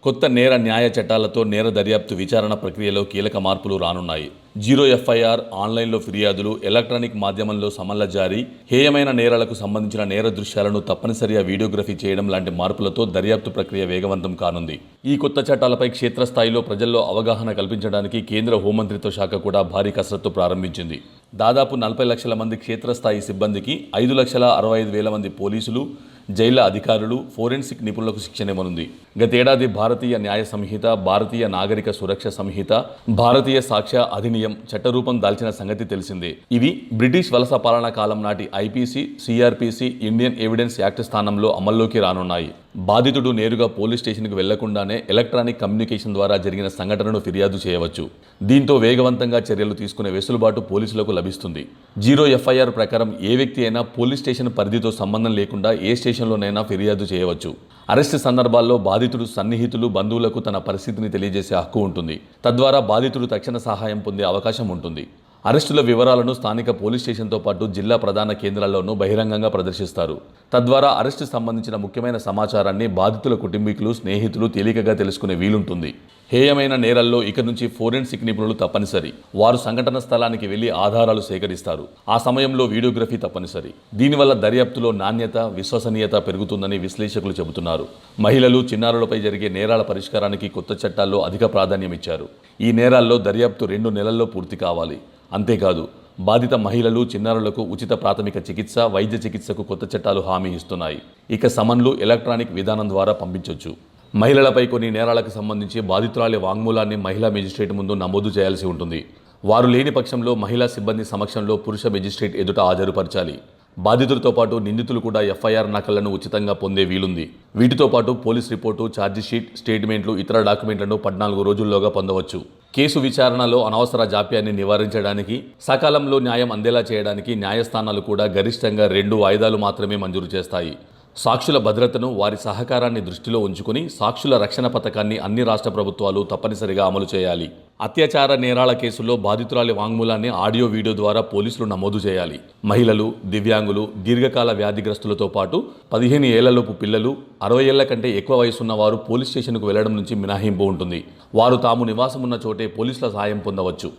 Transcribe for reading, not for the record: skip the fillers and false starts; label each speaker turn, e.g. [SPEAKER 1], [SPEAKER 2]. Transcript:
[SPEAKER 1] కొత్త నేర న్యాయ చట్టాలతో నేర దర్యాప్తు విచారణ ప్రక్రియలో కీలక మార్పులు రానున్నాయి. జీరో ఎఫ్ఐఆర్, ఆన్లైన్లో ఫిర్యాదులు, ఎలక్ట్రానిక్ మాధ్యమంలో సమన్ల జారీ, హేయమైన నేరాలకు సంబంధించిన నేర దృశ్యాలను తప్పనిసరిగా వీడియోగ్రఫీ చేయడం లాంటి మార్పులతో దర్యాప్తు ప్రక్రియ వేగవంతం కానుంది. ఈ కొత్త చట్టాలపై క్షేత్రస్థాయిలో ప్రజల్లో అవగాహన కల్పించడానికి కేంద్ర హోంమంత్రిత్వ శాఖ కూడా భారీ కసరత్తు ప్రారంభించింది. దాదాపు 40 లక్షల మంది క్షేత్రస్థాయి సిబ్బందికి 5,65,000 మంది పోలీసులు, జైళ్ల అధికారులు, ఫోరెన్సిక్ నిపుణులకు శిక్షణ ఇవ్వనుంది. గతేడాది భారతీయ న్యాయ సంహిత, భారతీయ నాగరిక సురక్ష సంహిత, భారతీయ సాక్ష్య అధినియం చట్టరూపం దాల్చిన సంగతి తెలిసిందే. ఇవి బ్రిటిష్ వలస పాలనా కాలం నాటి IPC, CrPC, Indian evidence act స్థానంలో అమల్లోకి రానున్నాయి. బాధితుడు నేరుగా పోలీస్ స్టేషన్కు వెళ్లకుండానే ఎలక్ట్రానిక్ కమ్యూనికేషన్ ద్వారా జరిగిన సంఘటనను ఫిర్యాదు చేయవచ్చు. దీంతో వేగవంతంగా చర్యలు తీసుకునే వెసులుబాటు పోలీసులకు లభిస్తుంది. జీరో ఎఫ్ఐఆర్ ప్రకారం ఏ వ్యక్తి అయినా పోలీస్ స్టేషన్ పరిధితో సంబంధం లేకుండా ఏ స్టేషన్లోనైనా ఫిర్యాదు చేయవచ్చు. అరెస్టు సందర్భాల్లో బాధితుడు సన్నిహితులు, బంధువులకు తన పరిస్థితిని తెలియజేసే హక్కు ఉంటుంది. తద్వారా బాధితుడు తక్షణ సహాయం పొందే అవకాశం ఉంటుంది. అరెస్టుల వివరాలను స్థానిక పోలీస్ స్టేషన్తో పాటు జిల్లా ప్రధాన కేంద్రాల్లోనూ బహిరంగంగా ప్రదర్శిస్తారు. తద్వారా అరెస్టు సంబంధించిన ముఖ్యమైన సమాచారాన్ని బాధితుల కుటుంబీకులు, స్నేహితులు తేలికగా తెలుసుకునే వీలుంటుంది. హేయమైన నేరాల్లో ఇక నుంచి ఫోరెన్సిక్ నిపుణులు తప్పనిసరి. వారు సంఘటన స్థలానికి వెళ్లి ఆధారాలు సేకరిస్తారు. ఆ సమయంలో వీడియోగ్రఫీ తప్పనిసరి. దీనివల్ల దర్యాప్తులో నాణ్యత, విశ్వసనీయత పెరుగుతుందని విశ్లేషకులు చెబుతున్నారు. మహిళలు, చిన్నారులపై జరిగే నేరాల పరిష్కారానికి కొత్త చట్టాల్లో అధిక ప్రాధాన్యం ఇచ్చారు. ఈ నేరాల్లో దర్యాప్తు 2 నెలల్లో పూర్తి కావాలి. అంతేకాదు, బాధిత మహిళలు, చిన్నారులకు ఉచిత ప్రాథమిక చికిత్స, వైద్య చికిత్సకు కొత్త చట్టాలు హామీ ఇస్తున్నాయి. ఇక సమన్లు ఎలక్ట్రానిక్ విధానం ద్వారా పంపించవచ్చు. మహిళలపై కొన్ని నేరాలకు సంబంధించి బాధితురాలి వాంగ్మూలాన్ని మహిళా మెజిస్ట్రేట్ ముందు నమోదు చేయాల్సి ఉంటుంది. వారు లేని పక్షంలో మహిళా సిబ్బంది సమక్షంలో పురుష మెజిస్ట్రేట్ ఎదుట హాజరుపరచాలి. బాధితులతో పాటు నిందితులు కూడా ఎఫ్ఐఆర్ నకళ్లను ఉచితంగా పొందే వీలుంది. వీటితో పాటు పోలీస్ రిపోర్టు, ఛార్జిషీట్, స్టేట్మెంట్లు, ఇతర డాక్యుమెంట్లను 14 రోజుల్లోగా పొందవచ్చు. కేసు విచారణలో అనవసర జాప్యాన్ని నివారించడానికి, సకాలంలో న్యాయం అందేలా చేయడానికి న్యాయస్థానాలు కూడా గరిష్టంగా 2 వాయిదాలు మాత్రమే మంజూరు చేస్తాయి. సాక్షుల భద్రతను, వారి సహకారాన్ని దృష్టిలో ఉంచుకుని సాక్షుల రక్షణ పథకాన్ని అన్ని రాష్ట్ర ప్రభుత్వాలు తప్పనిసరిగా అమలు చేయాలి. అత్యాచార నేరాల కేసుల్లో బాధితురాలి వాంగ్మూలాన్ని ఆడియో, వీడియో ద్వారా పోలీసులు నమోదు చేయాలి. మహిళలు, దివ్యాంగులు, దీర్ఘకాల వ్యాధిగ్రస్తులతో పాటు 15 ఏళ్లలోపు పిల్లలు, 60 ఏళ్ల కంటే ఎక్కువ వయసున్న వారు పోలీస్ స్టేషన్కు వెళ్లడం నుంచి మినహాయింపు ఉంటుంది. వారు తాము నివాసం ఉన్న చోటే పోలీసుల సహాయం పొందవచ్చు.